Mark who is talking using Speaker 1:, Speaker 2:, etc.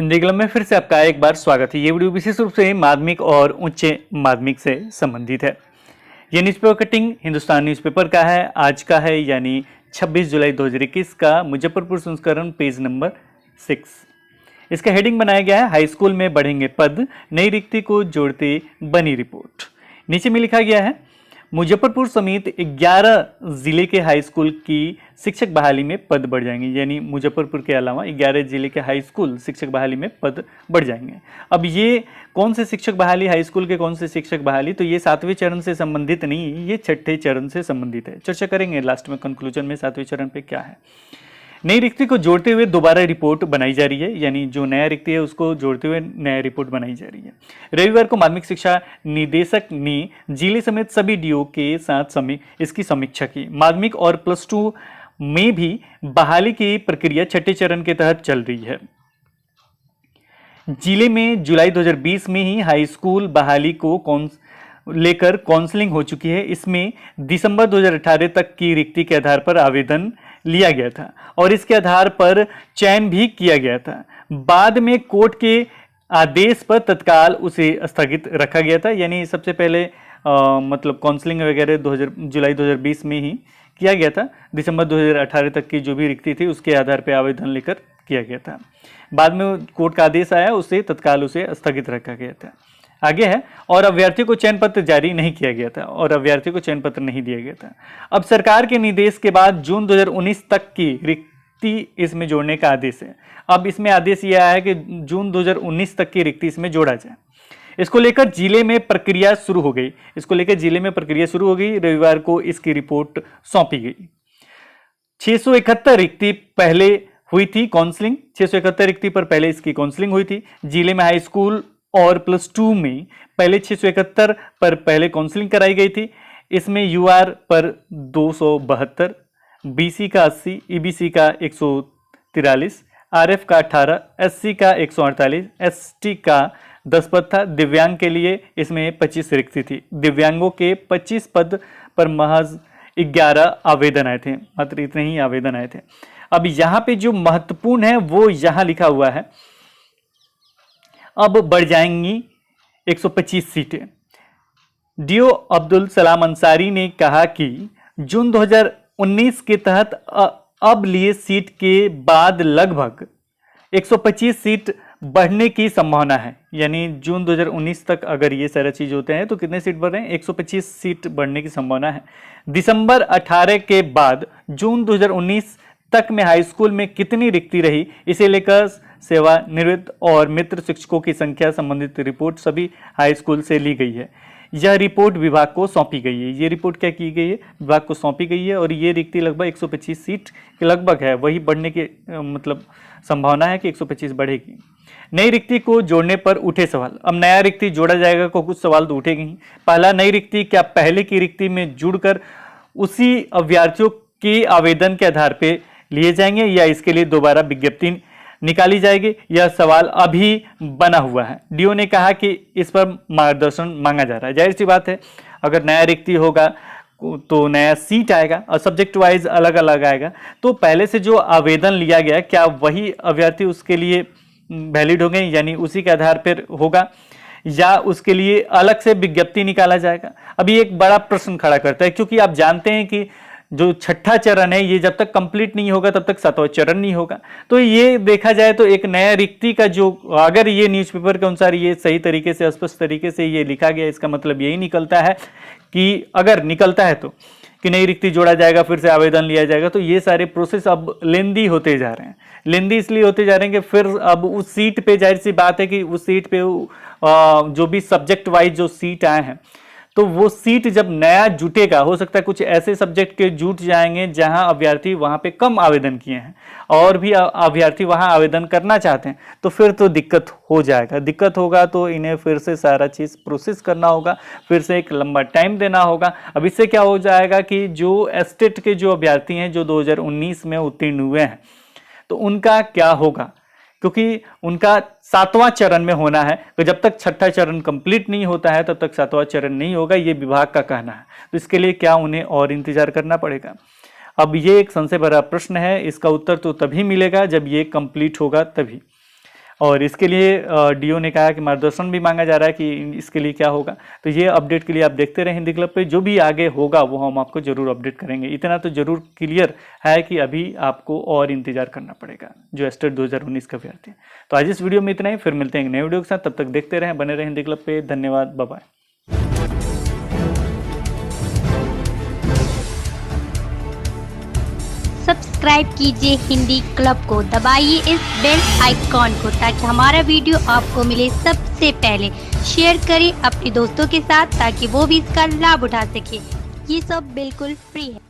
Speaker 1: Hindi club में फिर से आपका एक बार स्वागत है। ये वीडियो विशेष रूप से माध्यमिक और उच्च माध्यमिक से संबंधित है। ये न्यूज़पेपर कटिंग हिंदुस्तान न्यूज़पेपर का है, आज का है यानी 26 जुलाई 2021 का मुजफ्फरपुर संस्करण पेज नंबर 6। इसका हेडिंग बनाया गया है हाई स्कूल में बढ़ेंगे पद, नई रिक्ति को जोड़ते बनी रिपोर्ट। नीचे में लिखा गया है मुजफ्फरपुर समेत 11 जिले के हाई स्कूल की शिक्षक बहाली में पद बढ़ जाएंगे, यानी मुजफ्फरपुर के अलावा 11 जिले के हाई स्कूल शिक्षक बहाली में पद बढ़ जाएंगे। अब ये कौन से शिक्षक बहाली, हाई स्कूल के कौन से शिक्षक बहाली, तो ये 7वें चरण से संबंधित नहीं, ये 6ठे चरण से संबंधित है। चर्चा करेंगे लास्ट में कंक्लूजन में 7वें चरण पे क्या है। नई रिक्ति को जोड़ते हुए दोबारा रिपोर्ट बनाई जा रही है, यानी जो नया रिक्ति है उसको जोड़ते हुए नया रिपोर्ट बनाई जा रही है। रविवार को माध्यमिक शिक्षा निदेशक ने जिले समेत सभी डीओ के साथ इसकी समीक्षा की। माध्यमिक और +2 में भी बहाली की प्रक्रिया 6ठे चरण के तहत चल रही है। जिले में जुलाई 2020 में ही हाई स्कूल बहाली को लेकर काउंसलिंग हो चुकी है। इसमें दिसंबर 2018 तक की रिक्ति के आधार पर आवेदन लिया गया था और इसके आधार पर चयन भी किया गया था। बाद में कोर्ट के आदेश पर तत्काल उसे स्थगित रखा गया था, यानी सबसे पहले मतलब काउंसलिंग वगैरह जुलाई 2020 में ही किया गया था। दिसंबर 2018 तक की जो भी रिक्ति थी उसके आधार पर आवेदन लेकर किया गया था। बाद में कोर्ट का आदेश आया, उसे तत्काल उसे स्थगित रखा गया था। आगे है और अभ्यर्थी को चयन पत्र जारी नहीं किया गया था और अभ्यर्थी को चयन पत्र नहीं दिया गया था। अब सरकार के निर्देश के बाद जून 2019 तक की रिक्ति इसमें जोड़ने का आदेश है। अब इसमें आदेश यह आया है कि जून 2019 तक की रिक्ति इसमें जोड़ा जाए। इसको लेकर जिले में प्रक्रिया शुरू हो गई। रविवार को इसकी रिपोर्ट सौंपी गई। 671 रिक्ति पहले हुई थी काउंसलिंग, 671 रिक्ति पर पहले इसकी काउंसलिंग हुई थी। जिले में हाई स्कूल और +2 में पहले 671 पर पहले काउंसलिंग कराई गई थी। इसमें यूआर पर 272, बीसी का 80, ईबीसी का 143, आरएफ का 18, एससी का 148, एसटी का 10 पद था। दिव्यांग के लिए इसमें 25 रिक्ति थी। दिव्यांगों के 25 पद पर महज 11 आवेदन आए थे, मात्र इतने ही आवेदन आए थे। अब यहाँ पे जो महत्वपूर्ण है वो यहाँ लिखा हुआ है, अब बढ़ जाएंगी 125 सीटें। डीओ अब्दुल सलाम अंसारी ने कहा कि जून 2019 के तहत अब लिए सीट के बाद लगभग 125 सीट बढ़ने की संभावना है, यानी जून 2019 तक अगर ये सारा चीज होते हैं तो कितने सीट बढ़ रहे हैं, 125 सीट बढ़ने की संभावना है। दिसंबर 18 के बाद जून 2019 तक में हाई स्कूल में कितनी रिक्ति रही, इसे लेकर सेवानिवृत्त और मित्र शिक्षकों की संख्या संबंधित रिपोर्ट सभी हाई स्कूल से ली गई है। यह रिपोर्ट विभाग को सौंपी गई है। ये रिपोर्ट क्या की गई है, विभाग को सौंपी गई है और ये रिक्ति लगभग 125 सीट के लगभग है, वही बढ़ने की मतलब संभावना है कि 125 बढ़ेगी। नई रिक्ति को जोड़ने पर उठे सवाल। अब नया रिक्ति जोड़ा जाएगा को कुछ सवाल तो उठेंगे ही। पहला, नई रिक्ति क्या पहले की रिक्ति में जुड़कर उसी अभ्यर्थियों के आवेदन के आधार पर लिए जाएंगे या इसके लिए दोबारा विज्ञप्ति निकाली जाएगी, यह सवाल अभी बना हुआ है। डीओ ने कहा कि इस पर मार्गदर्शन मांगा जा रहा है। जाहिर सी बात है, अगर नया रिक्ति होगा तो नया सीट आएगा और सब्जेक्ट वाइज अलग अलग आएगा, तो पहले से जो आवेदन लिया गया क्या वही अभ्यर्थी उसके लिए वैलिड हो गए, यानी उसी के आधार पर होगा या उसके लिए अलग से विज्ञप्ति निकाला जाएगा। अभी एक बड़ा प्रश्न खड़ा करता है, क्योंकि आप जानते हैं कि जो 6ठा चरण है ये जब तक कंप्लीट नहीं होगा तब तक 7वां चरण नहीं होगा। तो ये देखा जाए तो एक नया रिक्ति का जो, अगर ये न्यूज़पेपर के अनुसार ये सही तरीके से स्पष्ट तरीके से ये लिखा गया, इसका मतलब यही निकलता है कि अगर निकलता है तो कि नई रिक्ति जोड़ा जाएगा, फिर से आवेदन लिया जाएगा, तो ये सारे प्रोसेस अब लेंदी होते जा रहे हैं। लेंदी इसलिए होते जा रहे हैं कि फिर अब उस सीट पे, जाहिर सी बात है कि उस सीट पे जो भी सब्जेक्ट वाइज जो सीट आए हैं, तो वो सीट जब नया जुटेगा, हो सकता है कुछ ऐसे सब्जेक्ट के जुट जाएंगे जहां अभ्यर्थी वहां पे कम आवेदन किए हैं और भी अभ्यर्थी वहां आवेदन करना चाहते हैं, तो फिर तो दिक्कत हो जाएगा। दिक्कत होगा तो इन्हें फिर से सारा चीज़ प्रोसेस करना होगा, फिर से एक लंबा टाइम देना होगा। अब इससे क्या हो जाएगा कि जो एस्टेट के जो अभ्यर्थी हैं जो 2019 में उत्तीर्ण हुए हैं, तो उनका क्या होगा, क्योंकि उनका 7वां चरण में होना है। तो जब तक 6ठा चरण कंप्लीट नहीं होता है तब तक 7वां चरण नहीं होगा, ये विभाग का कहना है। तो इसके लिए क्या उन्हें और इंतजार करना पड़ेगा। अब ये एक संशय भरा प्रश्न है, इसका उत्तर तो तभी मिलेगा जब ये कंप्लीट होगा तभी। और इसके लिए डीओ ने कहा कि मार्गदर्शन भी मांगा जा रहा है कि इसके लिए क्या होगा। तो ये अपडेट के लिए आप देखते रहें हिंदी क्लब पे, जो भी आगे होगा वो हम आपको जरूर अपडेट करेंगे। इतना तो जरूर क्लियर है कि अभी आपको और इंतजार करना पड़ेगा जो एस्टेट 2019 का अभ्यर्थी। तो आज इस वीडियो में इतना ही, फिर मिलते हैं एक नए वीडियो के साथ। तब तक देखते रहें, बने रहें हिंदी क्लब पे। धन्यवाद, बाय बाय।
Speaker 2: सब्सक्राइब कीजिए हिंदी क्लब को, दबाइए इस बेल आइकॉन को ताकि हमारा वीडियो आपको मिले सबसे पहले। शेयर करें अपने दोस्तों के साथ ताकि वो भी इसका लाभ उठा सके। ये सब बिल्कुल फ्री है।